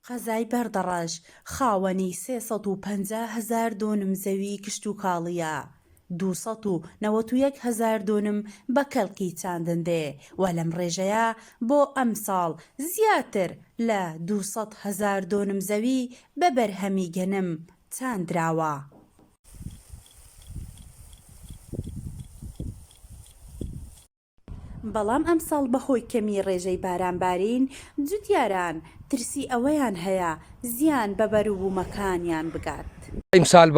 قەزای بەردەڕەش خاوەنی 350,000 دۆنم زەوی کشت و کاڵیە، 291,000 دۆنم بە کەڵکی چاندندێ و لەم ڕێژەیە بۆ ئەم ساڵ زیاتر لە 200,000 دۆنم زەوی بە بەرهەمی گەنم چاندراوە. بەڵام ئەمساڵ بەهۆی کەمی ڕێژەی بارانبارین جوتیاران ترسی ئەوەیان هەیە زیان بە بەروبوومەکانیان بگات. ئیمساڵ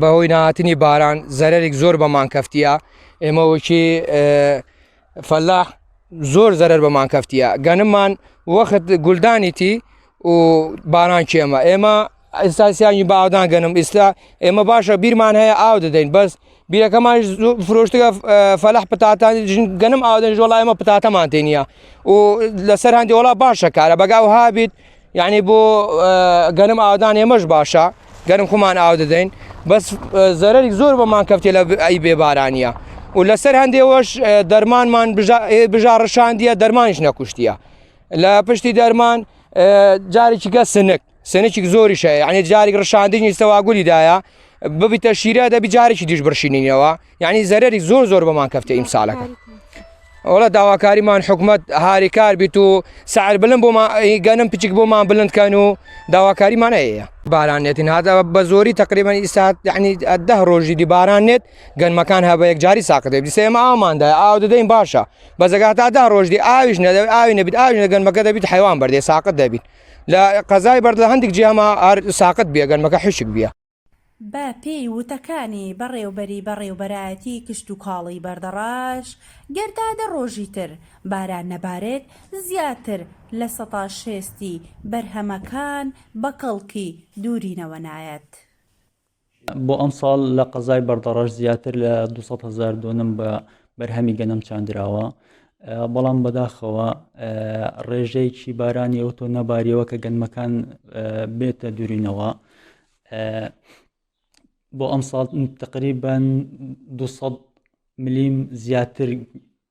بەهۆی نهاتنی باران زەرەرێک زۆر بەمان کەفتیە، ئێمە وەکی فەلاح زۆر زەرەر بەمان کەفتیە، گەنممان وەخت گولدانیتی و باران کێمە، ئێمە ئێستاسیانی بە ئاودان گەنم ئێستا ئێمە باشە بیرمان هەیە ئاو دەدەین، بەس بیرەکەمان فرۆشتگە فەلاح پتاتانی گەنم ئاودەن ژۆڵا ئێمە پتاتەمان تێنیە و لەسەر هەندێک وڵا باشە کارە بەگاو هابیت، یعنی بۆ گەنم ئاودان ئێمەش باشە، گەنم خۆمان ئاو دەدەین، بەس زەرەری زۆر بەمان کەفتێ لە ئەی بێبارانیە و لەسەر هەندێوەش دەرمانمان بژاڕشاندیە دەرمانیش نەکوشتیە، لە پشتی دەرمان جارێکی گە سنێکی زۆریشە، یعنی جارێک ڕشاندنی سەواگولیدایە ببیتە شیرە دەبی جارێکی دیش برشینینەوە، یعنی زەرەری زۆر بەمان کەفتێ ئیمساڵەکە. وڵا داواکاریمان حکومەت هاریکار بیت و سعر بلند بۆمان گەنم پچک بۆمان بلندکەن و داواکاریمان هەیە. بارانێتین هاتە بە زۆری تقریبان ئیسات یعنی 10 ڕۆژی دی بارانێت گەنمەکان هەبە یەکجاری ساقط دەبێت، دیسە ئێمە ئاوماندای ئاو دەدەین باشە، بەزەگات تا 10 ڕۆژ دی ئاویش نەدەبێت، ئاوی نەبێت، ئاوی نە گەنمەکە دەبێت حیوان بەردێ ساقط دەبێت، لە قەزای بەرد لە هەندێک جیاما ساقط بێ گەنمەکە حشک بێ. بە پێی وتەکانی بەڕێوبەرایەتی کشت و کاڵی بەردەڕاش گەردادە ڕۆژی تر باران نەبارێت زیاتر لە 160 بەرهەمەکان بە کەڵکی دوورینەوە نایەت. بۆ ئەم ساڵ لە قەزای بەردەڕاش زیاتر لە 200,000 دۆنم بە بەرهەمی گەنم چاندراوە، بەڵام بەداخەوە ڕێژەیەکی بارانی ئەوتۆ نەباریەوە کە گەنمەکان بێتە دوورینەوە. بۆ ئەم ساڵ تقریبان 200 ملیم زیاتر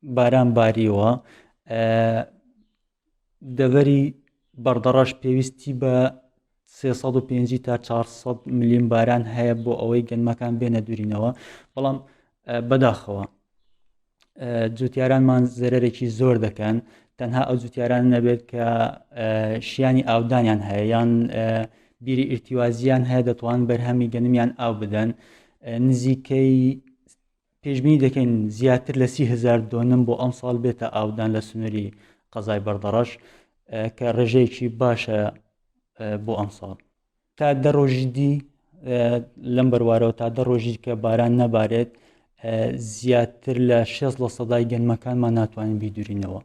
باران باریەوە، دەڤەری بەردەڕاش پێویستی بە 350 تا 400 ملیم باران هەیە بۆ ئەوەی گەنمەکان بێنە دوورینەوە، بەڵام بەداخەوە جوتیارانمان زەرەرێکی زۆر دەکەن، تەنها ئەو جوتیاران نەبێت کە شیانی ئاودانیان هەیە یان بیری ئرتیوازیان هەیە دەتوان بەرهەمی گەنمیان ئاو بدەن، نزیکەی پێشبینی دەکەین زیاتر لە 30,000 دۆنم بۆ ئەم ساڵ بێتە ئاودان لە سنووری قەزای بەردەڕەش کە ڕێژەیەکی باشە بۆ ئەم ساڵ. تا 10 ڕۆژی دی لەم بەروارەوە تا 10 ڕۆژی کە باران نەبارێت زیاتر لە 60% گەنمەکانمان ناتوانین بیدورینەوە.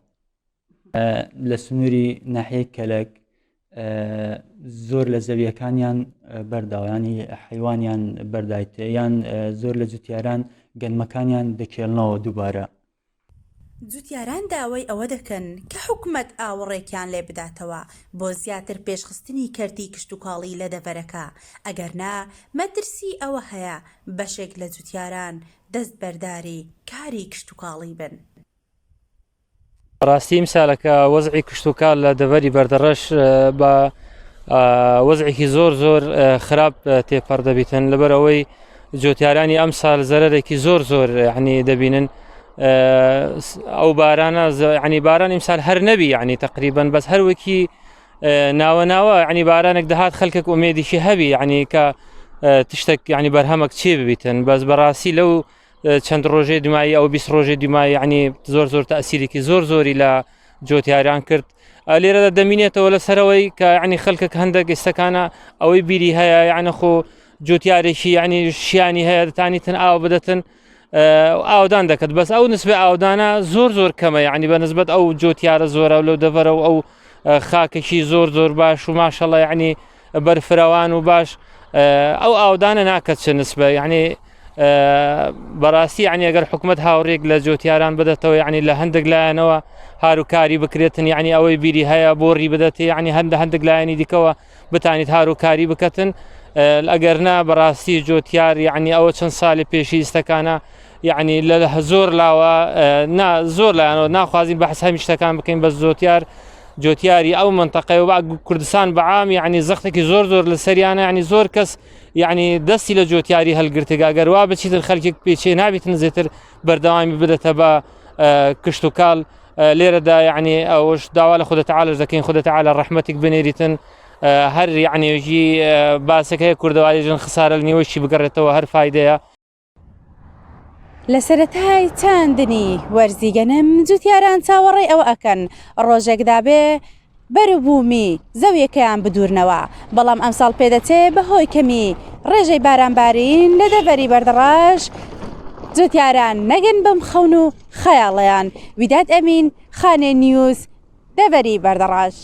لە سنووری ناحیەی کەلک زۆر لە زەویەکانیان بەرداوایانی حیوانیان بەردایتە یان زۆر لە جوتیاران گەنمەکانیان دەکێڵنەوە دووبارە. جوتیاران داوای ئەوە دەکەن کە حکومەت ئاوەڕێکیان لێ بداتەوە بۆ زیاتر پێشخستنی کەرتی کشت و کاڵی لە دەڤەرەکە، ئەگەرنا مەترسی ئەوە هەیە بەشێک لە جوتیاران دەست بەرداری کاری کشت و کاڵی بن. ڕاستی ئیمساڵەکە وەزعی کشت و کاڵ لە دەڤەری بەردەڕەش بە وەزعێکی زۆر خراپ تێپەڕ دەبیتن، لەبەرەوەی جوتیارانی ئەم ساڵ زەرەرێکی زۆر یعنی دەبینن. ئەو بارانە یعنی باران ئیمساڵ هەر نەبی، یعنی تقریبان بەس هەروەکی ناوە یعنی بارانێک دەهات خەڵکێک ئومێدیشی هەبی، یعنی کە تشتێک یعنی بەرهەمەک چێ ببیتن، بەس بەڕاستی لەو چەند ڕۆژێ دومایی ئەو 20 ڕۆژێ دومایی یعنی زۆر تەئسیرێکی زۆری لە جوتیاران کرد. لێرەدا دەمینێتەوە لەسەرەوەی کە یعنی خەڵکێک هەندێک ئێستەکانە ئەوەی بیری هەیە یعنی خۆ جوتیارێکی یعنی شیانی هەیە دەتانیتن ئاو بدەتن ئاودان دەکەت، بەس ئەو نسبێ ئاودانە زۆر کەمە، یعنی بە نسبەت ئەو جوتیارە زۆرە لەو دەڤەرە و ئەو خاکێکی زۆر باش و ماشەڵڵا یعنی بەرفراوان و باش ئەو ئاودانە ناکەت چ نسبە، یعنی بەڕاستی یعنی ئەگەر حکومەت هاوڕێک لە جوتیاران بدەتەوە یعنی لە هەندێک لایەنەوە هاروکاری بکرێتن، یعنی ئەوەی بیری هەیە بۆڕی بدەێت، یعنی هەندێک لایەنی دیکەوە بتانیت هاروکاری بکەتن، ئەگەرنا بەڕاستی جوتیار یعنی ئەوە چەند ساڵی پێشی ئێستەکانە یعنی لە زۆر لاوە زۆر لایەنەوە ناخوازیین بەحس هەمی شتەکان بکەین، بەس جوتیار جۆتیاری ئەو منتەقەی و کوردستان بەعام یعنی زەختێکی زۆر لە سەریانە ینی زۆر کەس یعنی دەستی لە جۆتیاری هەلگرتگا گەروا بچیتر خەڵکێک پێچێ نابێتن زێتر بەردەوامی بدەتە بە کشت و کاڵ لێرەدا یعنی ئەوش داوا لە خودە تعالەش دەکەین خودە تعالە ڕەحمەتێک بنێریتن هەر یعنیێژی باسەکەی کوردەوایژن خسارە نیوەشی بگەڕێتەوە هەر فایدەیە. لە سەرەتای چاندنی وەرزیگەنم جوتیاران چاوەڕێی ئەوە ئەکەن ڕۆژێکدا بێ بەربوومی زەویەکەیان بدورنەوە بەڵام ئەمساڵ پێدەچێ بەهۆی کەمی ڕێژەی بارانبارین لە دەڤەری بەردەڕاش جوتیاران نەگەن بەم خەون و خەیاڵەیان. ویداد ئەمین، خانێ نیوز، دەڤەری بەردەڕاش.